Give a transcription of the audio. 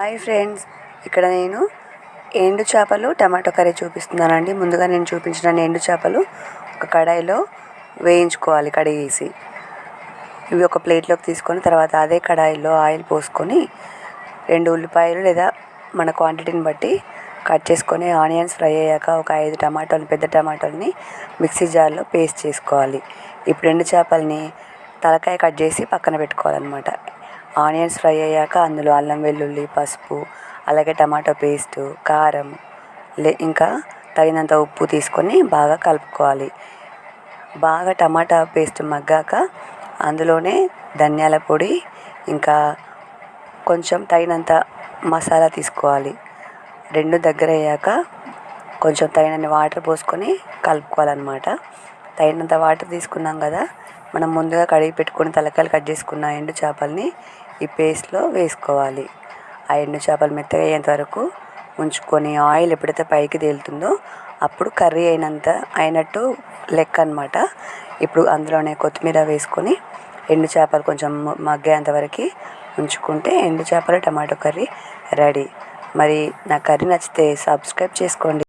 Hi friends, ఇక్కడ నేను ఎండు చేపలు టమాటో కర్రీ చూపిస్తున్నానండి. ముందుగా నేను చూపించిన ఎండు చేపలు ఒక కడాయిలో వేయించుకోవాలి కడిగేసి. ఇవి ఒక ప్లేట్లోకి తీసుకొని తర్వాత అదే కడాయిలో ఆయిల్ పోసుకొని 2 ఉల్లిపాయలు లేదా మన క్వాంటిటీని బట్టి కట్ చేసుకొని ఆనియన్స్ ఫ్రై అయ్యాక ఒక 5 టమాటాలు పెద్ద టమాటాలని మిక్సీ జార్లో పేస్ట్ చేసుకోవాలి. ఇప్పుడు ఎండు చేపల్ని తలకాయ కట్ చేసి పక్కన పెట్టుకోవాలన్నమాట. ఆనియన్స్ ఫ్రై అయ్యాక అందులో అల్లం వెల్లుల్లి పసుపు అలాగే టమాటో పేస్టు కారం ఇంకా తగినంత ఉప్పు తీసుకొని బాగా కలుపుకోవాలి. బాగా టమాటా పేస్ట్ మగ్గాక అందులోనే ధనియాల పొడి ఇంకా కొంచెం తగినంత మసాలా తీసుకోవాలి. 2 దగ్గర అయ్యాక కొంచెం తగినన్ని వాటర్ పోసుకొని కలుపుకోవాలన్నమాట. తగినంత వాటర్ తీసుకున్నాం కదా, మనం ముందుగా కడిగి పెట్టుకొని తలకాయలు కట్ చేసుకున్న ఎండు చేపల్ని ఈ పేస్ట్లో వేసుకోవాలి. ఆ ఎండు చేపలు మెత్తగా అయ్యేంత వరకు ఉంచుకొని ఆయిల్ ఎప్పుడైతే పైకి తేలుతుందో అప్పుడు కర్రీ అయినట్టు లెక్క అన్నమాట. ఇప్పుడు అందులోనే కొత్తిమీర వేసుకొని ఎండు చేపలు కొంచెం మగ్గేంత వరకు ఉంచుకుంటే ఎండు చేపల టమాటో కర్రీ రెడీ. మరి నా కర్రీ నచ్చితే సబ్స్క్రైబ్ చేసుకోండి.